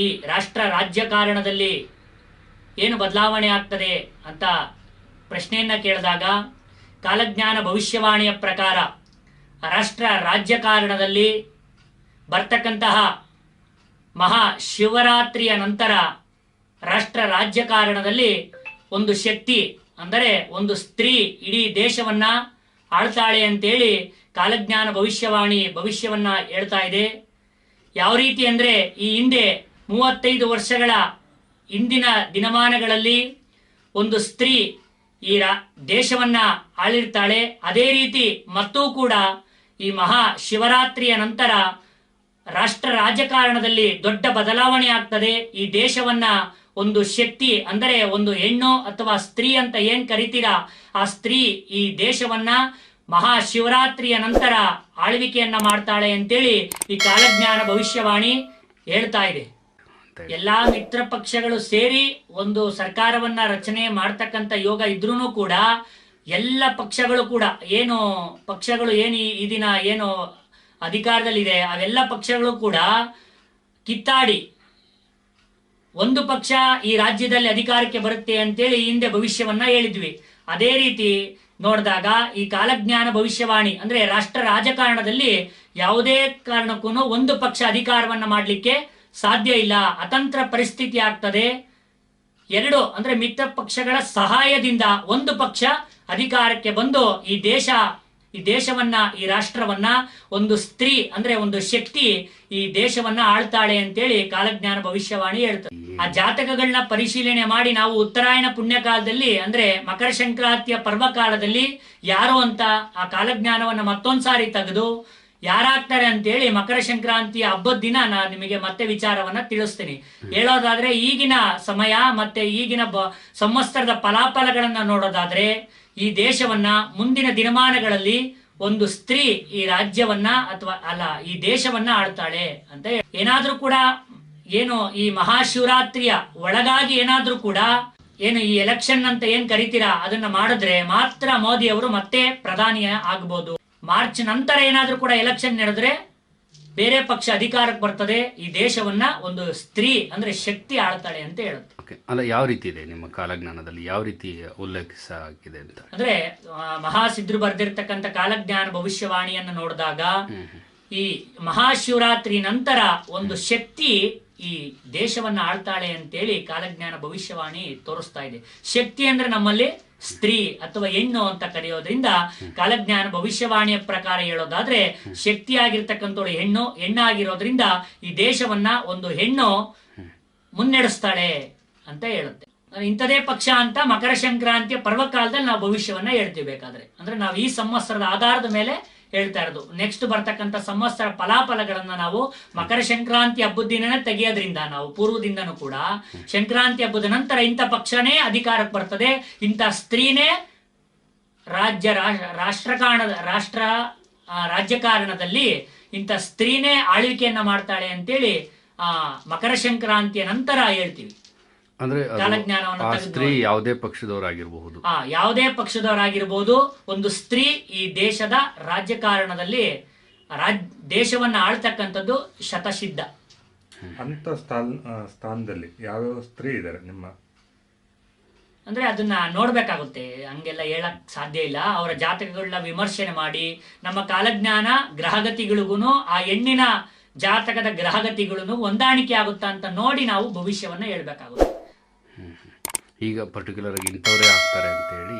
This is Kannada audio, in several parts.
ಈ ರಾಷ್ಟ್ರ ರಾಜ್ಯಕಾರಣದಲ್ಲಿ ಏನು ಬದಲಾವಣೆ ಆಗ್ತದೆ ಅಂತ ಪ್ರಶ್ನೆಯನ್ನ ಕೇಳಿದಾಗ ಕಾಲಜ್ಞಾನ ಭವಿಷ್ಯವಾಣಿಯ ಪ್ರಕಾರ ರಾಷ್ಟ್ರ ರಾಜ್ಯಕಾರಣದಲ್ಲಿ ಬರ್ತಕ್ಕಂತಹ ಮಹಾ ಶಿವರಾತ್ರಿಯ ನಂತರ ರಾಷ್ಟ್ರ ರಾಜ್ಯಕಾರಣದಲ್ಲಿ ಒಂದು ಶಕ್ತಿ ಅಂದರೆ ಒಂದು ಸ್ತ್ರೀ ಇಡೀ ದೇಶವನ್ನ ಆಳ್ತಾಳೆ ಅಂತೇಳಿ ಕಾಲಜ್ಞಾನ ಭವಿಷ್ಯವಾಣಿ ಭವಿಷ್ಯವನ್ನ ಹೇಳ್ತಾ ಇದೆ. ಯಾವ ರೀತಿ ಅಂದ್ರೆ ಈ ಹಿಂದೆ 35 ವರ್ಷಗಳ ಹಿಂದಿನ ದಿನಮಾನಗಳಲ್ಲಿ ಒಂದು ಸ್ತ್ರೀ ಈ ದೇಶವನ್ನ ಆಳಿರ್ತಾಳೆ. ಅದೇ ರೀತಿ ಮತ್ತೂ ಕೂಡ ಈ ಮಹಾ ಶಿವರಾತ್ರಿಯ ನಂತರ ರಾಷ್ಟ್ರ ರಾಜಕಾರಣದಲ್ಲಿ ದೊಡ್ಡ ಬದಲಾವಣೆ ಆಗ್ತದೆ. ಈ ದೇಶವನ್ನ ಒಂದು ಶಕ್ತಿ ಅಂದರೆ ಒಂದು ಹೆಣ್ಣು ಅಥವಾ ಸ್ತ್ರೀ ಅಂತ ಏನ್ ಕರಿತೀರಾ ಆ ಸ್ತ್ರೀ ಈ ದೇಶವನ್ನ ಮಹಾಶಿವರಾತ್ರಿಯ ನಂತರ ಆಳ್ವಿಕೆಯನ್ನ ಮಾಡ್ತಾಳೆ ಅಂತೇಳಿ ಈ ಕಾಲಜ್ಞಾನ ಭವಿಷ್ಯವಾಣಿ ಹೇಳ್ತಾ ಇದೆ. ಎಲ್ಲಾ ಮಿತ್ರ ಪಕ್ಷಗಳು ಸೇರಿ ಒಂದು ಸರ್ಕಾರವನ್ನ ರಚನೆ ಮಾಡ್ತಕ್ಕಂಥ ಯೋಗ ಇದ್ರೂ ಕೂಡ ಎಲ್ಲ ಪಕ್ಷಗಳು ಕೂಡ ಏನು ಪಕ್ಷಗಳು ಏನು ಈ ದಿನ ಏನು ಅಧಿಕಾರದಲ್ಲಿದೆ ಅವೆಲ್ಲ ಪಕ್ಷಗಳು ಕೂಡ ಕಿತ್ತಾಡಿ ಒಂದು ಪಕ್ಷ ಈ ರಾಜ್ಯದಲ್ಲಿ ಅಧಿಕಾರಕ್ಕೆ ಬರುತ್ತೆ ಅಂತೇಳಿ ಹಿಂದೆ ಭವಿಷ್ಯವನ್ನ ಹೇಳಿದ್ವಿ. ಅದೇ ರೀತಿ ನೋಡಿದಾಗ ಈ ಕಾಲಜ್ಞಾನ ಭವಿಷ್ಯವಾಣಿ ಅಂದ್ರೆ ರಾಷ್ಟ್ರ ರಾಜಕಾರಣದಲ್ಲಿ ಯಾವುದೇ ಕಾರಣಕ್ಕೂ ಒಂದು ಪಕ್ಷ ಅಧಿಕಾರವನ್ನ ಮಾಡಲಿಕ್ಕೆ ಸಾಧ್ಯ ಇಲ್ಲ, ಅತಂತ್ರ ಪರಿಸ್ಥಿತಿ ಆಗ್ತದೆ. ಎರಡು ಅಂದ್ರೆ ಮಿತ್ರ ಪಕ್ಷಗಳ ಸಹಾಯದಿಂದ ಒಂದು ಪಕ್ಷ ಅಧಿಕಾರಕ್ಕೆ ಬಂದು ಈ ದೇಶವನ್ನ ಈ ರಾಷ್ಟ್ರವನ್ನ ಒಂದು ಸ್ತ್ರೀ ಅಂದ್ರೆ ಒಂದು ಶಕ್ತಿ ಈ ದೇಶವನ್ನ ಆಳ್ತಾಳೆ ಅಂತೇಳಿ ಕಾಲಜ್ಞಾನ ಭವಿಷ್ಯವಾಣಿ ಹೇಳ್ತದೆ. ಆ ಜಾತಕಗಳನ್ನ ಪರಿಶೀಲನೆ ಮಾಡಿ ನಾವು ಉತ್ತರಾಯಣ ಪುಣ್ಯಕಾಲದಲ್ಲಿ ಅಂದ್ರೆ ಮಕರ ಸಂಕ್ರಾಂತಿಯ ಪರ್ವಕಾಲದಲ್ಲಿ ಯಾರು ಅಂತ ಆ ಕಾಲಜ್ಞಾನವನ್ನ ಮತ್ತೊಂದ್ಸಾರಿ ತೆಗೆದು ಯಾರಾಗ್ತಾರೆ ಅಂತೇಳಿ ಮಕರ ಸಂಕ್ರಾಂತಿಯ ಹಬ್ಬದ ದಿನ ನಾನು ನಿಮಗೆ ಮತ್ತೆ ವಿಚಾರವನ್ನ ತಿಳಿಸ್ತೀನಿ. ಹೇಳೋದಾದ್ರೆ ಈಗಿನ ಸಮಯ ಮತ್ತೆ ಈಗಿನ ಸಂವತ್ಸರದ ಫಲಾಫಲಗಳನ್ನ ನೋಡೋದಾದ್ರೆ ಈ ದೇಶವನ್ನ ಮುಂದಿನ ದಿನಮಾನಗಳಲ್ಲಿ ಒಂದು ಸ್ತ್ರೀ ಈ ರಾಜ್ಯವನ್ನ ಅಥವಾ ಅಲ್ಲ ಈ ದೇಶವನ್ನ ಆಳ್ತಾಳೆ ಅಂತ ಏನಾದ್ರೂ ಕೂಡ ಏನು ಈ ಮಹಾಶಿವರಾತ್ರಿಯ ಒಳಗಾಗಿ ಏನಾದ್ರೂ ಕೂಡ ಏನು ಈ ಎಲೆಕ್ಷನ್ ಅಂತ ಏನ್ ಕರಿತೀರಾ ಅದನ್ನ ಮಾಡಿದ್ರೆ ಮಾತ್ರ ಮೋದಿ ಅವರು ಮತ್ತೆ ಪ್ರಧಾನಿ ಆಗ್ಬೋದು. ಮಾರ್ಚ್ ನಂತರ ಏನಾದ್ರೂ ಕೂಡ ಎಲೆಕ್ಷನ್ ನಡೆದ್ರೆ ಬೇರೆ ಪಕ್ಷ ಅಧಿಕಾರಕ್ಕೆ ಬರ್ತದೆ. ಈ ದೇಶವನ್ನ ಒಂದು ಸ್ತ್ರೀ ಅಂದ್ರೆ ಶಕ್ತಿ ಆಳ್ತಾಳೆ ಅಂತ ಹೇಳುತ್ತೆ. ಅಲ್ಲ ಯಾವ ರೀತಿ ಇದೆ ನಿಮ್ಮ ಕಾಲಜ್ಞಾನದಲ್ಲಿ ಯಾವ ರೀತಿ ಉಲ್ಲೇಖಿಸಾಗಿದೆ ಅಂತ ಅಂದ್ರೆ ಮಹಾಸಿದ್ರು ಬರ್ದಿರ್ತಕ್ಕಂಥ ಕಾಲಜ್ಞಾನ ಭವಿಷ್ಯವಾಣಿಯನ್ನು ನೋಡಿದಾಗ ಈ ಮಹಾಶಿವರಾತ್ರಿ ನಂತರ ಒಂದು ಶಕ್ತಿ ಈ ದೇಶವನ್ನ ಆಳ್ತಾಳೆ ಅಂತೇಳಿ ಕಾಲಜ್ಞಾನ ಭವಿಷ್ಯವಾಣಿ ತೋರಿಸ್ತಾ ಇದೆ. ಶಕ್ತಿ ಅಂದ್ರೆ ನಮ್ಮಲ್ಲಿ ಸ್ತ್ರೀ ಅಥವಾ ಹೆಣ್ಣು ಅಂತ ಕರೆಯೋದ್ರಿಂದ ಕಾಲಜ್ಞಾನ ಭವಿಷ್ಯವಾಣಿಯ ಪ್ರಕಾರ ಹೇಳೋದಾದ್ರೆ ಶಕ್ತಿಯಾಗಿರ್ತಕ್ಕಂಥವಳು ಹೆಣ್ಣಾಗಿರೋದ್ರಿಂದ ಈ ದೇಶವನ್ನ ಒಂದು ಹೆಣ್ಣು ಮುನ್ನಡೆಸ್ತಾಳೆ ಅಂತ ಹೇಳುತ್ತೆ. ಇಂಥದೇ ಪಕ್ಷ ಅಂತ ಮಕರ ಸಂಕ್ರಾಂತಿಯ ಪರ್ವಕಾಲದಲ್ಲಿ ನಾವು ಭವಿಷ್ಯವನ್ನ ಹೇಳ್ತೀವಿ. ಬೇಕಾದ್ರೆ ಅಂದ್ರೆ ನಾವು ಈ ಸಂವತ್ಸರದ ಆಧಾರದ ಮೇಲೆ ಹೇಳ್ತಾ ಇರೋದು. ನೆಕ್ಸ್ಟ್ ಬರ್ತಕ್ಕಂಥ ಸಂವತ್ಸರ ಫಲಾಫಲಗಳನ್ನ ನಾವು ಮಕರ ಸಂಕ್ರಾಂತಿ ಹಬ್ಬದ ದಿನನೇ ತೆಗೆಯೋದ್ರಿಂದ ನಾವು ಪೂರ್ವದಿಂದನೂ ಕೂಡ ಸಂಕ್ರಾಂತಿ ಹಬ್ಬದ ನಂತರ ಇಂಥ ಪಕ್ಷನೇ ಅಧಿಕಾರಕ್ಕೆ ಬರ್ತದೆ, ಇಂಥ ಸ್ತ್ರೀನೇ ರಾಜ್ಯಕಾರಣದಲ್ಲಿ ಇಂಥ ಸ್ತ್ರೀನೇ ಆಳ್ವಿಕೆಯನ್ನ ಮಾಡ್ತಾಳೆ ಅಂತೇಳಿ ಮಕರ ಸಂಕ್ರಾಂತಿಯ ನಂತರ ಹೇಳ್ತೀವಿ. ಅಂದ್ರೆ ಸ್ತ್ರೀ ಯಾವುದೇ ಪಕ್ಷದವರಾಗಿರಬಹುದು ಯಾವುದೇ ಪಕ್ಷದವರಾಗಿರ್ಬೋದು ಒಂದು ಸ್ತ್ರೀ ಈ ದೇಶದ ರಾಜ್ಯಕಾರಣದಲ್ಲಿ ದೇಶವನ್ನ ಆಳ್ತಕ್ಕಂಥದ್ದು ಶತಸಿದ್ಧ. ಅಂತ ಸ್ಥಾನದಲ್ಲಿ ಯಾವ್ಯಾವ ಸ್ತ್ರೀ ಇದ್ದಾರೆ ನಿಮ್ಮ ಅಂದ್ರೆ ಅದನ್ನ ನೋಡ್ಬೇಕಾಗುತ್ತೆ, ಹಂಗೆಲ್ಲ ಹೇಳಕ್ ಸಾಧ್ಯ ಇಲ್ಲ. ಅವರ ಜಾತಕಗಳನ್ನ ವಿಮರ್ಶನೆ ಮಾಡಿ ನಮ್ಮ ಕಾಲಜ್ಞಾನ ಗ್ರಹಗತಿಗಳಿಗೂ ಆ ಹೆಣ್ಣಿನ ಜಾತಕದ ಗ್ರಹಗತಿಗಳನ್ನು ಹೊಂದಾಣಿಕೆ ಆಗುತ್ತಾ ಅಂತ ನೋಡಿ ನಾವು ಭವಿಷ್ಯವನ್ನ ಹೇಳ್ಬೇಕಾಗುತ್ತೆ. ಈಗ ಪರ್ಟಿಕ್ಯುಲರ್ ಆಗಿ ಇಂಥವರೇ ಆಗ್ತಾರೆ ಅಂತ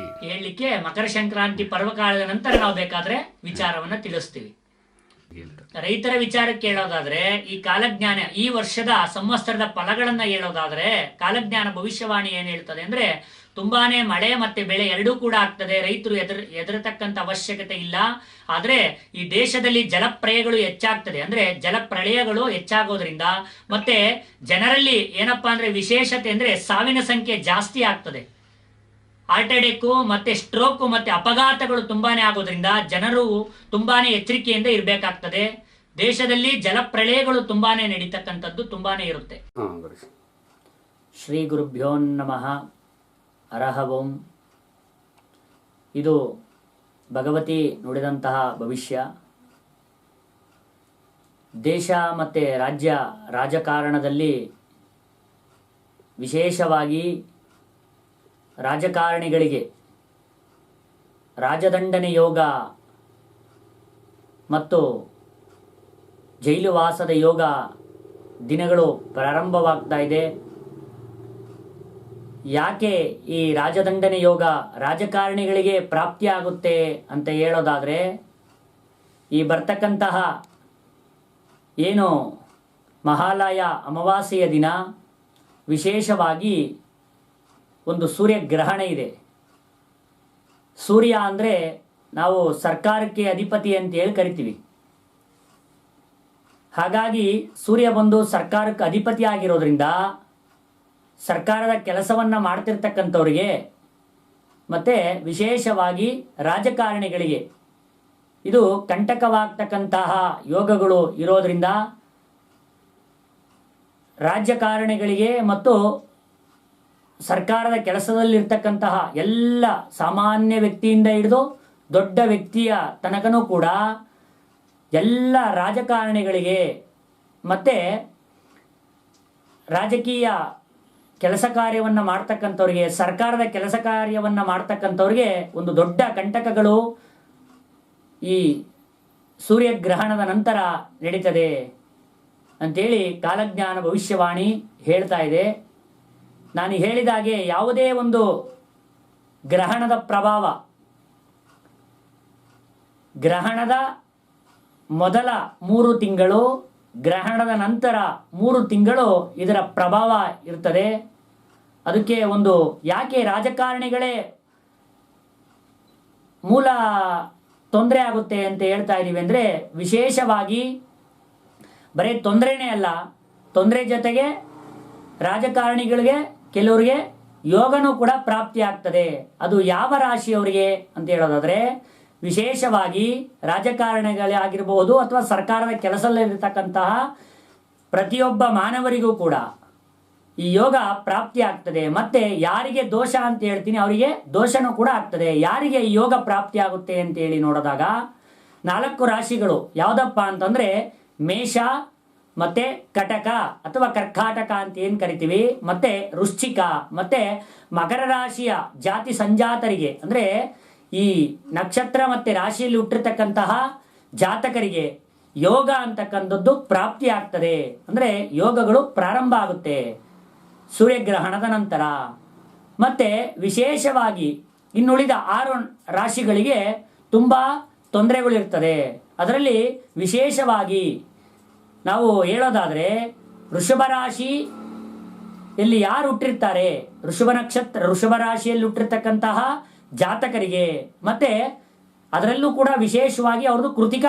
ಹೇಳಲಿಕ್ಕೆ ಮಕರ ಸಂಕ್ರಾಂತಿ ಪರ್ವಕಾಲದ ನಂತರ ನಾವು ಬೇಕಾದ್ರೆ ವಿಚಾರವನ್ನ ತಿಳಿಸ್ತೀವಿ. ರೈತರ ವಿಚಾರಕ್ಕೆ ಹೇಳೋದಾದ್ರೆ ಈ ಕಾಲಜ್ಞಾನ ಈ ವರ್ಷದ ಸಂವತ್ಸರದ ಫಲಗಳನ್ನ ಹೇಳೋದಾದ್ರೆ ಕಾಲಜ್ಞಾನ ಭವಿಷ್ಯವಾಣಿ ಏನ್ ಹೇಳ್ತದೆ ಅಂದ್ರೆ ತುಂಬಾನೇ ಮಳೆ ಮತ್ತೆ ಬೆಳೆ ಎರಡೂ ಕೂಡ ಆಗ್ತದೆ. ರೈತರು ಎದುರತಕ್ಕಂತ ಅವಶ್ಯಕತೆ ಇಲ್ಲ. ಆದ್ರೆ ಈ ದೇಶದಲ್ಲಿ ಜಲಪ್ರಳಯಗಳು ಹೆಚ್ಚಾಗ್ತದೆ. ಅಂದ್ರೆ ಜಲಪ್ರಳಯಗಳು ಹೆಚ್ಚಾಗೋದ್ರಿಂದ ಮತ್ತೆ ಜನರಲ್ಲಿ ಏನಪ್ಪಾ ಅಂದ್ರೆ ವಿಶೇಷತೆ ಅಂದ್ರೆ ಸಾವಿನ ಸಂಖ್ಯೆ ಜಾಸ್ತಿ ಆಗ್ತದೆ. ಹಾರ್ಟ್ ಅಟ್ಯಾಕ್ ಮತ್ತೆ ಸ್ಟ್ರೋಕ್ ಮತ್ತೆ ಅಪಘಾತಗಳು ತುಂಬಾನೇ ಆಗೋದ್ರಿಂದ ಜನರು ತುಂಬಾನೇ ಎಚ್ಚರಿಕೆಯಿಂದ ಇರಬೇಕಾಗ್ತದೆ. ದೇಶದಲ್ಲಿ ಜಲಪ್ರಳಯಗಳು ತುಂಬಾನೇ ನಡೀತಕ್ಕಂಥದ್ದು ತುಂಬಾನೇ ಇರುತ್ತೆ. ಶ್ರೀ ಗುರುಭ್ಯೋ ನಮಃ. ಹರಃ ಓಂ. ಇದು ಭಗವತಿ ನುಡಿದಂತಹ ಭವಿಷ್ಯ. ದೇಶ ಮತ್ತು ರಾಜ್ಯ ರಾಜಕಾರಣದಲ್ಲಿ ವಿಶೇಷವಾಗಿ ರಾಜಕಾರಣಿಗಳಿಗೆ ರಾಜದಂಡನೆ ಯೋಗ ಮತ್ತು ಜೈಲು ವಾಸದ ಯೋಗ ದಿನಗಳು ಪ್ರಾರಂಭವಾಗ್ತಾ ಇದೆ. ಯಾಕೆ ಈ ರಾಜದಂಡನೆ ಯೋಗ ರಾಜಕಾರಣಿಗಳಿಗೆ ಪ್ರಾಪ್ತಿಯಾಗುತ್ತೆ ಅಂತ ಹೇಳೋದಾದರೆ, ಈ ಬರ್ತಕ್ಕಂತಹ ಏನು ಮಹಾಲಯ ಅಮಾವಾಸ್ಯೆಯ ದಿನ ವಿಶೇಷವಾಗಿ ಒಂದು ಸೂರ್ಯಗ್ರಹಣ ಇದೆ. ಸೂರ್ಯ ಅಂದರೆ ನಾವು ಸರ್ಕಾರಕ್ಕೆ ಅಧಿಪತಿ ಅಂತ ಹೇಳಿ ಕರಿತೀವಿ. ಹಾಗಾಗಿ ಸೂರ್ಯ ಬಂದು ಸರ್ಕಾರಕ್ಕೆ ಅಧಿಪತಿ ಆಗಿರೋದ್ರಿಂದ ಸರ್ಕಾರದ ಕೆಲಸವನ್ನು ಮಾಡ್ತಿರ್ತಕ್ಕಂಥವ್ರಿಗೆ ಮತ್ತು ವಿಶೇಷವಾಗಿ ರಾಜಕಾರಣಿಗಳಿಗೆ ಇದು ಕಂಟಕವಾಗ್ತಕ್ಕಂತಹ ಯೋಗಗಳು ಇರೋದ್ರಿಂದ ರಾಜಕಾರಣಿಗಳಿಗೆ ಮತ್ತು ಸರ್ಕಾರದ ಕೆಲಸದಲ್ಲಿರ್ತಕ್ಕಂತಹ ಎಲ್ಲ ಸಾಮಾನ್ಯ ವ್ಯಕ್ತಿಯಿಂದ ಹಿಡಿದು ದೊಡ್ಡ ವ್ಯಕ್ತಿಯ ತನಕನೂ ಕೂಡ ಎಲ್ಲ ರಾಜಕಾರಣಿಗಳಿಗೆ ಮತ್ತು ರಾಜಕೀಯ ಕೆಲಸ ಕಾರ್ಯವನ್ನು ಮಾಡ್ತಕ್ಕಂಥವ್ರಿಗೆ, ಸರ್ಕಾರದ ಕೆಲಸ ಕಾರ್ಯವನ್ನು ಮಾಡ್ತಕ್ಕಂಥವ್ರಿಗೆ ಒಂದು ದೊಡ್ಡ ಕಂಟಕಗಳು ಈ ಸೂರ್ಯಗ್ರಹಣದ ನಂತರ ನಡೀತದೆ ಅಂಥೇಳಿ ಕಾಲಜ್ಞಾನ ಭವಿಷ್ಯವಾಣಿ ಹೇಳ್ತಾ ಇದೆ. ನಾನು ಹೇಳಿದಾಗೆ ಯಾವುದೇ ಒಂದು ಗ್ರಹಣದ ಪ್ರಭಾವ, ಗ್ರಹಣದ ಮೊದಲ 3 ತಿಂಗಳು, ಗ್ರಹಣದ ನಂತರ 3 ತಿಂಗಳು ಇದರ ಪ್ರಭಾವ ಇರ್ತದೆ. ಅದಕ್ಕೆ ಒಂದು ಯಾಕೆ ರಾಜಕಾರಣಿಗಳೇ ಮೂಲ ತೊಂದರೆ ಆಗುತ್ತೆ ಅಂತ ಹೇಳ್ತಾ ಇದ್ದೀವಿ ಅಂದರೆ, ವಿಶೇಷವಾಗಿ ಬರೀ ತೊಂದರೆನೇ ಅಲ್ಲ, ತೊಂದರೆ ಜೊತೆಗೆ ರಾಜಕಾರಣಿಗಳಿಗೆ ಕೆಲವರಿಗೆ ಯೋಗನೂ ಕೂಡ ಪ್ರಾಪ್ತಿ ಆಗ್ತದೆ. ಅದು ಯಾವ ರಾಶಿಯವರಿಗೆ ಅಂತ ಹೇಳೋದಾದರೆ, ವಿಶೇಷವಾಗಿ ರಾಜಕಾರಣಿಗಳೇ ಆಗಿರಬಹುದು ಅಥವಾ ಸರ್ಕಾರದ ಕೆಲಸದಲ್ಲಿರತಕ್ಕಂತಹ ಪ್ರತಿಯೊಬ್ಬ ಮಾನವರಿಗೂ ಕೂಡ ಈ ಯೋಗ ಪ್ರಾಪ್ತಿ ಆಗ್ತದೆ. ಮತ್ತೆ ಯಾರಿಗೆ ದೋಷ ಅಂತ ಹೇಳ್ತೀನಿ ಅವರಿಗೆ ದೋಷನೂ ಕೂಡ ಆಗ್ತದೆ. ಯಾರಿಗೆ ಈ ಯೋಗ ಪ್ರಾಪ್ತಿ ಆಗುತ್ತೆ ಅಂತ ಹೇಳಿ ನೋಡಿದಾಗ 4 ರಾಶಿಗಳು ಯಾವುದಪ್ಪ ಅಂತಂದರೆ, ಮೇಷ ಮತ್ತೆ ಕಟಕ ಅಥವಾ ಕರ್ಕಾಟಕ ಅಂತ ಏನು ಕರಿತೀವಿ, ಮತ್ತೆ ವೃಶ್ಚಿಕ ಮತ್ತೆ ಮಕರ ರಾಶಿಯ ಜಾತಿ ಸಂಜಾತರಿಗೆ ಅಂದರೆ ಈ ನಕ್ಷತ್ರ ಮತ್ತೆ ರಾಶಿಯಲ್ಲಿ ಹುಟ್ಟಿರ್ತಕ್ಕಂತಹ ಜಾತಕರಿಗೆ ಯೋಗ ಅಂತಕ್ಕಂಥದ್ದು ಪ್ರಾಪ್ತಿ ಆಗ್ತದೆ. ಅಂದರೆ ಯೋಗಗಳು ಪ್ರಾರಂಭ ಆಗುತ್ತೆ ಸೂರ್ಯಗ್ರಹಣದ ನಂತರ. ಮತ್ತೆ ವಿಶೇಷವಾಗಿ ಇನ್ನುಳಿದ 6 ರಾಶಿಗಳಿಗೆ ತುಂಬ ತೊಂದರೆಗಳಿರ್ತದೆ. ಅದರಲ್ಲಿ ವಿಶೇಷವಾಗಿ ನಾವು ಹೇಳೋದಾದರೆ, ವೃಷಭ ರಾಶಿ ಇಲ್ಲಿ ಯಾರು ಹುಟ್ಟಿರ್ತಾರೆ, ವೃಷಭ ನಕ್ಷತ್ರ ವೃಷಭ ರಾಶಿಯಲ್ಲಿ ಹುಟ್ಟಿರ್ತಕ್ಕಂತಹ ಜಾತಕರಿಗೆ, ಮತ್ತೆ ಅದರಲ್ಲೂ ಕೂಡ ವಿಶೇಷವಾಗಿ ಅವ್ರದ್ದು ಕೃತಿಕ